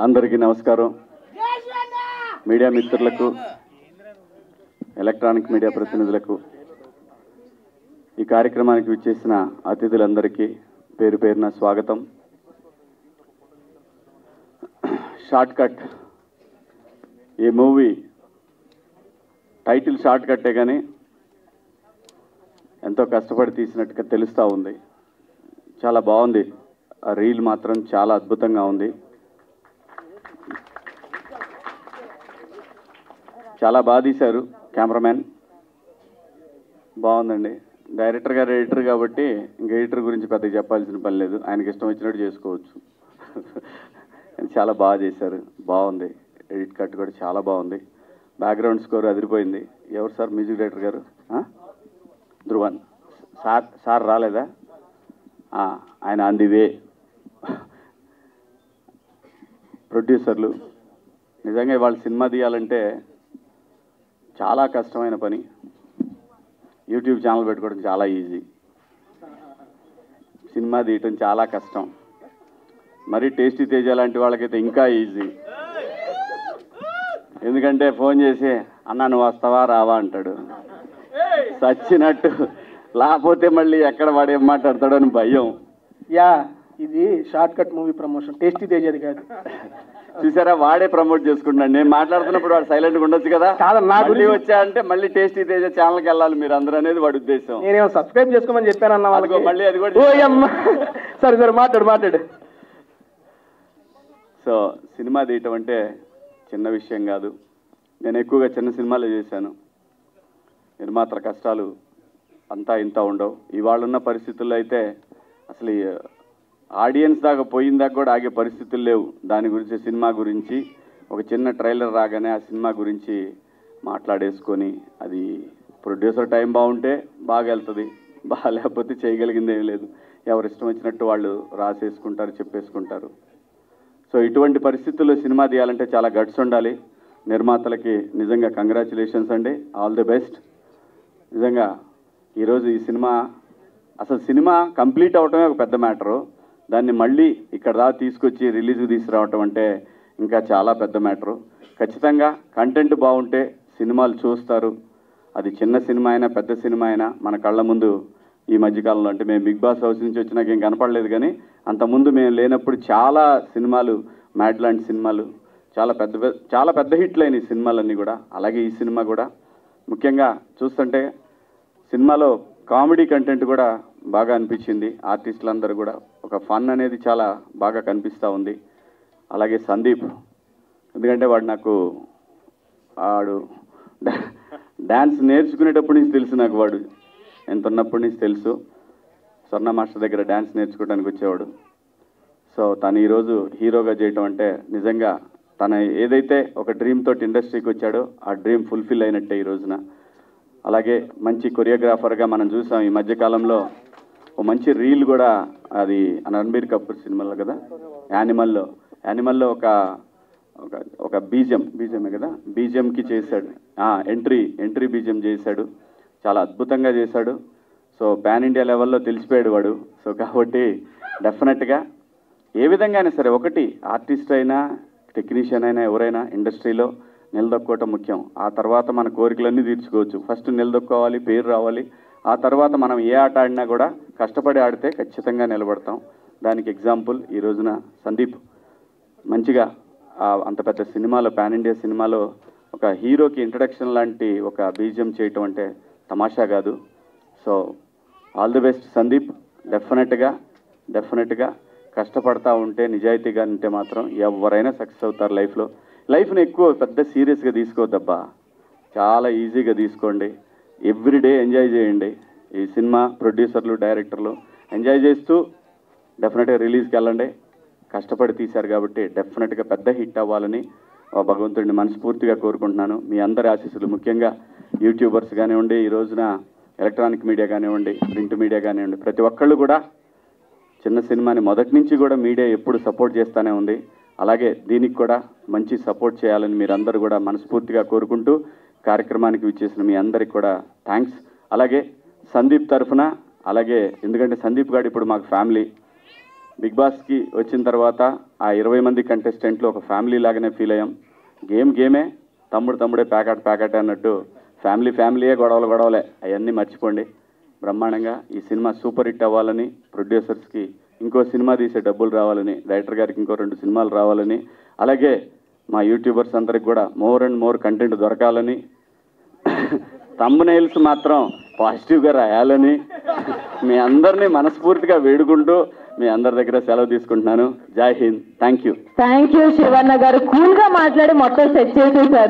అందరికీ నమస్కారం. మీడియా మిత్రులకు, ఎలక్ట్రానిక్ మీడియా ప్రతినిధులకు, ఈ కార్యక్రమానికి విచ్చేసిన అతిథులందరికీ పేరు పేరున స్వాగతం. షార్ట్ కట్, ఈ మూవీ టైటిల్ షార్ట్ కట్టే కానీ ఎంతో కష్టపడి తీసినట్టుగా తెలుస్తూ ఉంది. చాలా బాగుంది. ఆ రీల్ మాత్రం చాలా అద్భుతంగా ఉంది. చాలా బాగా తీశారు. కెమెరామ్యాన్ బాగుందండి. డైరెక్టర్ గారు ఎడిటర్ కాబట్టి ఇంక ఎడిటర్ గురించి పెద్దగా చెప్పాల్సిన పని లేదు. ఆయనకి ఇష్టం వచ్చినట్టు చేసుకోవచ్చు. చాలా బాగా చేశారు. బాగుంది. ఎడిట్ కట్ కూడా చాలా బాగుంది. బ్యాక్గ్రౌండ్ స్కోర్ అదిరిపోయింది. ఎవరు సార్ మ్యూజిక్ డైరెక్టర్ గారు? ధ్రువన్ సార్ రాలేదా? ఆయన ఆన్ ది వే. ప్రొడ్యూసర్లు నిజంగా ఇవాళ సినిమా తీయాలంటే చాలా కష్టమైన పని. యూట్యూబ్ ఛానల్ పెట్టుకోవడం చాలా ఈజీ, సినిమా తీయటం చాలా కష్టం. మరి టేస్టీ తేజ లాంటి వాళ్ళకైతే ఇంకా ఈజీ. ఎందుకంటే ఫోన్ చేసి అన్నా నువ్వు వస్తావా రావా అంటాడు. సచ్చినట్టు, లేకపోతే మళ్ళీ ఎక్కడ వాడు ఏం మాట్లాడతాడో అని భయం. ఇది short cut movie promotion, tasty తేజది కాదు. చూసారా, వాడే ప్రమోట్ చేసుకుంటున్నాడు. నేను మాట్లాడుతున్నప్పుడు వాడు సైలెంట్గా ఉండొచ్చు కదా. మళ్ళీ వచ్చా అంటే మళ్ళీ టేస్టీ తేజ ఛానల్కి వెళ్ళాలి మీరు అందరూ అనేది వాడి ఉద్దేశం. నేనేమో సబ్స్క్రైబ్ చేసుకోమని చెప్పాను అన్న వాళ్ళకి. మళ్ళీ అది కూడా సరే మాట్లాడు. సో సినిమా తీయటం అంటే చిన్న విషయం కాదు. నేను ఎక్కువగా చిన్న సినిమాలు చేశాను. నిర్మాతల కష్టాలు అంతా ఇంత ఉండవు. ఇవాళ ఉన్న పరిస్థితుల్లో అయితే అసలు ఆడియన్స్ దాకా పోయిందాకా కూడా ఆగే పరిస్థితులు లేవు. దాని గురించి, సినిమా గురించి ఒక చిన్న ట్రైలర్ రాగానే ఆ సినిమా గురించి మాట్లాడేసుకొని, అది ప్రొడ్యూసర్ టైం బాగుంటే బాగా వెళ్తుంది, బాగాలేకపోతే చేయగలిగింది ఏం లేదు. ఎవరు ఇష్టం వచ్చినట్టు వాళ్ళు రాసేసుకుంటారు, చెప్పేసుకుంటారు. సో ఇటువంటి పరిస్థితుల్లో సినిమా తీయాలంటే చాలా గట్స్ ఉండాలి. నిర్మాతలకి నిజంగా కంగ్రాచులేషన్స్ అండి, ఆల్ ది బెస్ట్. నిజంగా ఈరోజు ఈ సినిమా, అసలు సినిమా కంప్లీట్ అవటమే ఒక పెద్ద మ్యాటరు. దాన్ని మళ్ళీ ఇక్కడ దాకా తీసుకొచ్చి రిలీజ్కి తీసుకురావటం అంటే ఇంకా చాలా పెద్ద మ్యాటరు. ఖచ్చితంగా కంటెంట్ బాగుంటే సినిమాలు చూస్తారు. అది చిన్న సినిమా అయినా పెద్ద సినిమా అయినా మన కళ్ళ ముందు ఈ మధ్యకాలంలో, అంటే మేము బిగ్ బాస్ హౌస్ నుంచి వచ్చినాక ఏం కనపడలేదు, కానీ అంతకుముందు మేము లేనప్పుడు చాలా సినిమాలు, మ్యాడ్ లాంటి సినిమాలు చాలా పెద్ద హిట్లు అయినాయి సినిమాలన్నీ కూడా. అలాగే ఈ సినిమా కూడా ముఖ్యంగా చూస్తుంటే సినిమాలో కామెడీ కంటెంట్ కూడా బాగా అనిపించింది. ఆర్టిస్టులందరూ కూడా ఒక ఫన్ అనేది చాలా బాగా కనిపిస్తూ ఉంది. అలాగే సందీప్, ఎందుకంటే వాడు డ్యాన్స్ నేర్చుకునేటప్పటి నుంచి తెలుసు నాకు. వాడు ఎంత ఉన్నప్పటి నుంచి తెలుసు. స్వర్ణ మాస్టర్ దగ్గర డ్యాన్స్ నేర్చుకోవడానికి వచ్చేవాడు. సో తను ఈరోజు హీరోగా చేయటం అంటే నిజంగా తన ఏదైతే ఒక డ్రీమ్ తోటి ఇండస్ట్రీకి వచ్చాడో ఆ డ్రీమ్ ఫుల్ఫిల్ అయినట్టే ఈ రోజున. అలాగే మంచి కొరియోగ్రాఫర్గా మనం చూసాం ఈ మధ్యకాలంలో. ఓ మంచి రీల్ కూడా, అది రణబీర్ కపూర్ సినిమాలో కదా, యానిమల్లో ఒక బీజిఎమే కదా, బీజిఎంకి చేశాడు. ఎంట్రీ బీజిఎం చేశాడు. చాలా అద్భుతంగా చేశాడు. సో పాన్ ఇండియా లెవెల్లో తెలిసిపోయాడు వాడు. సో కాబట్టి డెఫినెట్గా ఏ విధంగా అయినా సరే, ఒకటి ఆర్టిస్ట్ అయినా టెక్నీషియన్ అయినా ఎవరైనా ఇండస్ట్రీలో నిలదొక్కోవటం ముఖ్యం. ఆ తర్వాత మన కోరికలన్నీ తీర్చుకోవచ్చు. ఫస్ట్ నిలదొక్కోవాలి, పేరు రావాలి. ఆ తర్వాత మనం ఏ ఆట ఆడినా కూడా కష్టపడి ఆడితే ఖచ్చితంగా నిలబడతాం. దానికి ఎగ్జాంపుల్ ఈ రోజున సందీప్ మంచిగా అంత పెద్ద సినిమాలో, పాన్ ఇండియా సినిమాలో ఒక హీరోకి ఇంట్రడక్షన్ లాంటి ఒక బీజిఎం చేయటం అంటే తమాషా కాదు. So all the best Sandeep. డెఫినెట్గా కష్టపడతా ఉంటే, నిజాయితీగా ఉంటే మాత్రం ఎవరైనా సక్సెస్ అవుతారు లైఫ్లో. లైఫ్ని ఎక్కువ పెద్ద సీరియస్గా తీసుకోవద్దబ్బా, చాలా ఈజీగా తీసుకోండి. ఎవ్రీడే ఎంజాయ్ చేయండి. ఈ సినిమా ప్రొడ్యూసర్లు, డైరెక్టర్లు ఎంజాయ్ చేస్తూ డెఫినెట్గా రిలీజ్కి వెళ్ళండి. కష్టపడి తీశారు కాబట్టి డెఫినెట్గా పెద్ద హిట్ అవ్వాలని భగవంతుడిని మనస్ఫూర్తిగా కోరుకుంటున్నాను. మీ అందరి ఆశీస్సులు, ముఖ్యంగా యూట్యూబర్స్ కానివ్వండి, ఈ రోజున ఎలక్ట్రానిక్ మీడియా కానివ్వండి, ప్రింట్ మీడియా కానివ్వండి, ప్రతి ఒక్కళ్ళు కూడా చిన్న సినిమాని మొదటి నుంచి కూడా మీడియా ఎప్పుడు సపోర్ట్ చేస్తూనే ఉంది. అలాగే దీనికి కూడా మంచి సపోర్ట్ చేయాలని మీరందరూ కూడా మనస్ఫూర్తిగా కోరుకుంటూ కార్యక్రమానికి విచ్చేసిన మీ అందరికి కూడా థ్యాంక్స్. అలాగే సందీప్ తరఫున, అలాగే ఎందుకంటే సందీప్ గారు ఇప్పుడు మాకు ఫ్యామిలీ, బిగ్ బాస్కి వచ్చిన తర్వాత ఆ 20 మంది కంటెస్టెంట్లు ఒక ఫ్యామిలీ లాగానే ఫీల్ అయ్యాం. గేమే, తమ్ముడే ప్యాకెట్ అన్నట్టు ఫ్యామిలీయే గొడవలే అవన్నీ మర్చిపోండి. బ్రహ్మాండంగా ఈ సినిమా సూపర్ హిట్ అవ్వాలని, ప్రొడ్యూసర్స్కి ఇంకో సినిమా తీసే డబ్బులు రావాలని, డైరెక్టర్ గారికి ఇంకో 2 సినిమాలు రావాలని, అలాగే మా యూట్యూబర్స్ అందరికి కూడా మోర్ అండ్ మోర్ కంటెంట్ దొరకాలని, థంబ్నెయిల్స్ మాత్రం పాజిటివ్గా రాయాలని మీ అందరినీ మనస్ఫూర్తిగా వేడుకుంటూ మీ అందరి దగ్గర సెలవు తీసుకుంటున్నాను. జై హింద్. Thank you. శివన్న గారు కూల్గా మాట్లాడి మొత్తం సెట్ చేసేసారు.